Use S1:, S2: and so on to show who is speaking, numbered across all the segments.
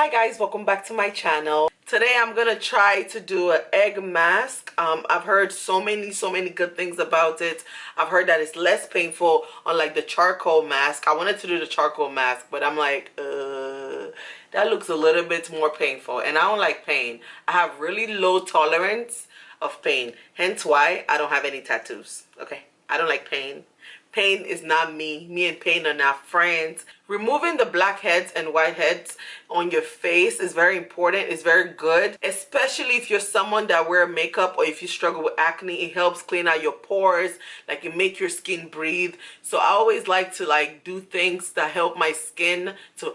S1: Hi guys, welcome back to my channel. Today I'm gonna try to do an egg mask. I've heard so many good things about it. I've heard that it's less painful unlike the charcoal mask. I wanted to do the charcoal mask, but I'm like, that looks a little bit more painful, and I don't like pain. I have really low tolerance of pain, hence why I don't have any tattoos. Okay, I don't like pain. Pain is not me. Me and pain are not friends. Removing the blackheads and whiteheads on your face is very important. It's very good, especially if you're someone that wear makeup or if you struggle with acne. It helps clean out your pores, like it make your skin breathe. So I always like to do things that help my skin to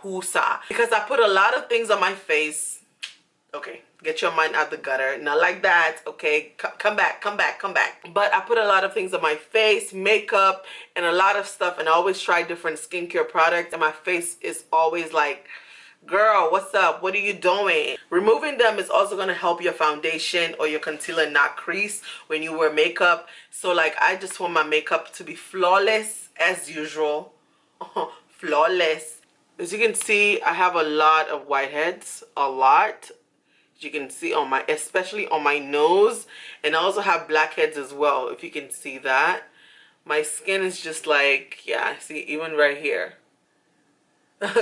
S1: whoosa, because I put a lot of things on my face. Okay, get your mind out the gutter. Not like that, okay? Come back. But I put a lot of things on my face, makeup, and a lot of stuff, and I always try different skincare products, and my face is always like, girl, what's up? What are you doing? Removing them is also going to help your foundation or your concealer not crease when you wear makeup. So like, I just want my makeup to be flawless as usual. Flawless. As you can see, I have a lot of whiteheads, a lot. You can see on my, especially on my nose, and I also have blackheads as well, if you can see that. My skin is just like, yeah, see, even right here.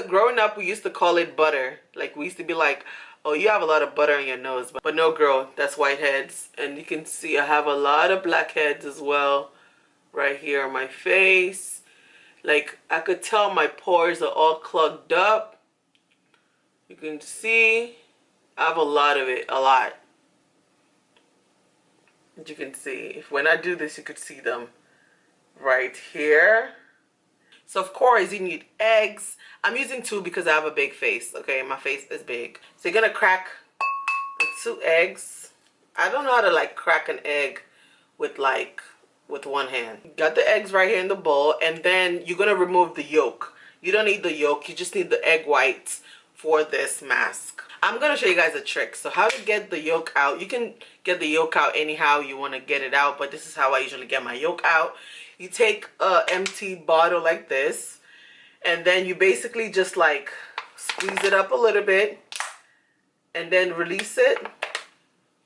S1: Growing up, we used to call it butter. Like, we used to be like, oh, you have a lot of butter on your nose. But no, girl, that's whiteheads. And you can see I have a lot of blackheads as well right here on my face. Like, I could tell my pores are all clogged up. You can see I have a lot of it, a lot. As you can see, when I do this, you could see them right here. So of course you need eggs. I'm using 2 because I have a big face. Okay, my face is big. So you're gonna crack the 2 eggs. I don't know how to crack an egg with one hand. Got the eggs right here in the bowl, and then you're gonna remove the yolk. You don't need the yolk, you just need the egg whites for this mask. I'm gonna show you guys a trick. So how to get the yolk out. You can get the yolk out anyhow you want to get it out, but this is how I usually get my yolk out. You take a empty bottle like this, and then you basically just squeeze it up a little bit and then release it.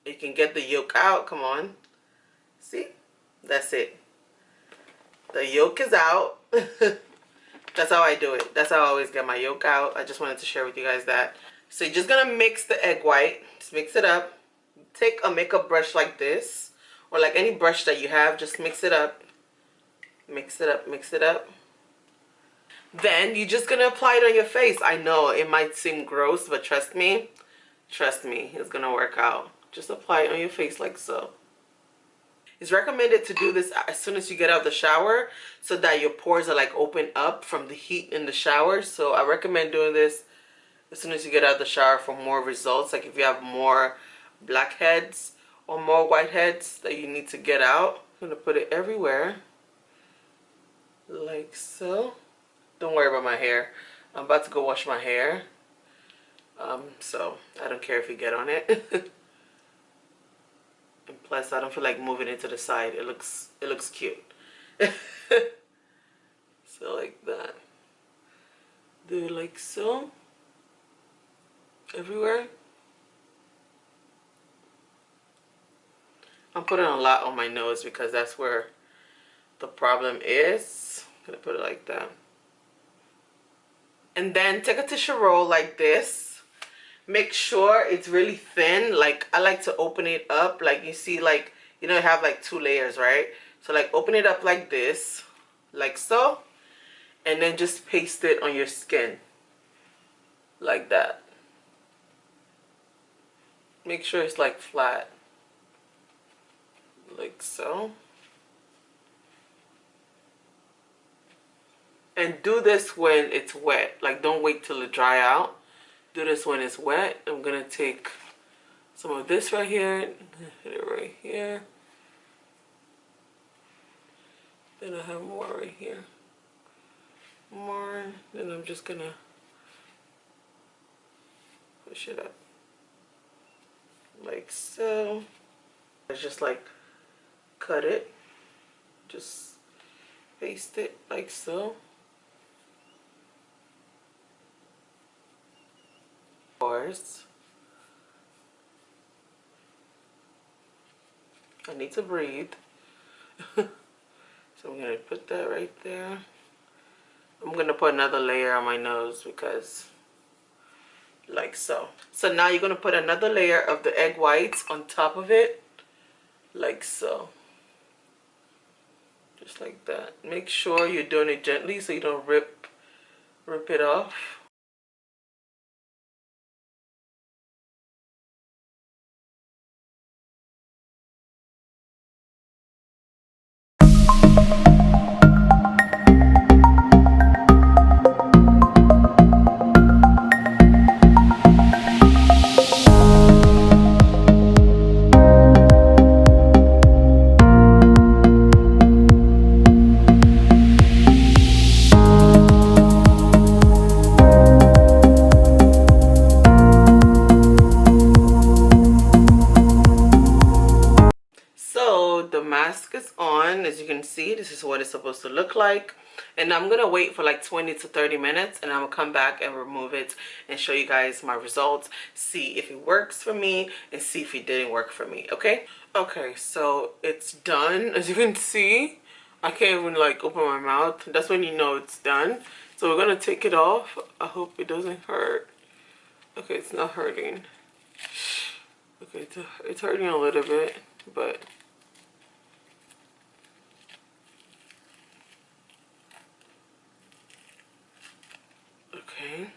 S1: You can get the yolk out. Come on, see, that's it, the yolk is out. That's how I do it. That's how I always get my yolk out. I just wanted to share with you guys that. So you're just gonna mix the egg white. Just mix it up. Take a makeup brush like this, or like any brush that you have. Just mix it up. Mix it up, mix it up. Then you're just gonna apply it on your face. I know it might seem gross, but trust me, it's gonna work out. Just apply it on your face like so. It's recommended to do this as soon as you get out of the shower, so that your pores are open up from the heat in the shower. So I recommend doing this as soon as you get out of the shower for more results. Like if you have more blackheads or more whiteheads that you need to get out. I'm gonna put it everywhere, like so. Don't worry about my hair. I'm about to go wash my hair. So I don't care if you get on it. And plus, I don't feel like moving it to the side. It looks cute. So like that. Do it like so. Everywhere. I'm putting a lot on my nose because that's where the problem is. I'm gonna put it like that. And then take a tissue roll like this. Make sure it's really thin. Like, I like to open it up. Like, you see, you have 2 layers, right? So open it up like this, like so, and then just paste it on your skin like that. Make sure it's flat, like so. And do this when it's wet. Like, don't wait till it dry out. Do this when it's wet. I'm gonna take some of this right here, hit it right here. Then I have more right here. More. Then I'm just gonna push it up like so. It's just cut it. Just paste it like so. first. I need to breathe. So I'm gonna put that right there. I'm gonna put another layer on my nose because like so. So now you're gonna put another layer of the egg whites on top of it, like so. Just like that. Make sure you're doing it gently so you don't rip it off. So the mask is on. As you can see, this is what it's supposed to look like, and I'm gonna wait for like 20 to 30 minutes, and I'm gonna come back and remove it and show you guys my results, see if it works for me and see if it didn't work for me. Okay, so it's done. As you can see, I can't even like open my mouth. That's when you know it's done. So we're gonna take it off. I hope it doesn't hurt. Okay, it's not hurting. Okay, it's hurting a little bit, but okay.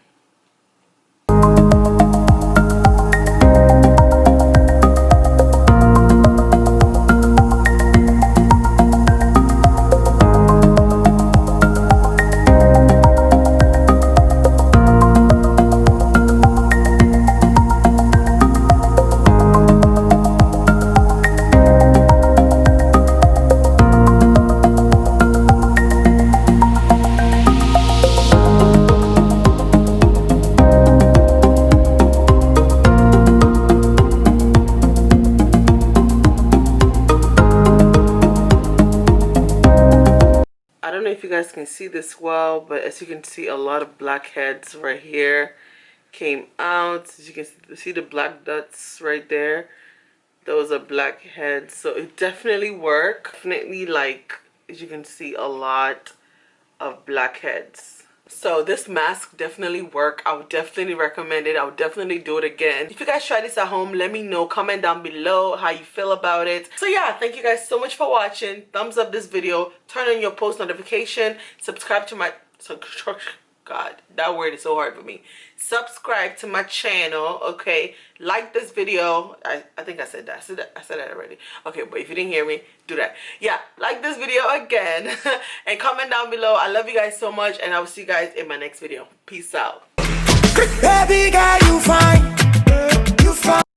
S1: I don't know if you guys can see this well, but as you can see, a lot of blackheads right here came out. As you can see the black dots right there, those are blackheads. So it definitely worked. Definitely, like, as you can see, a lot of blackheads. So this mask definitely worked. I would definitely recommend it. I would definitely do it again. If you guys try this at home, let me know. Comment down below how you feel about it. So yeah, thank you guys so much for watching. Thumbs up this video. Turn on your post notification. Subscribe to my... God, that word is so hard for me. Subscribe to my channel, okay? Like this video. I think I said that. I said that already. Okay, but if you didn't hear me, do that. Yeah, like this video again. And comment down below. I love you guys so much, and I will see you guys in my next video. Peace out. Baby girl, you fine. You fine.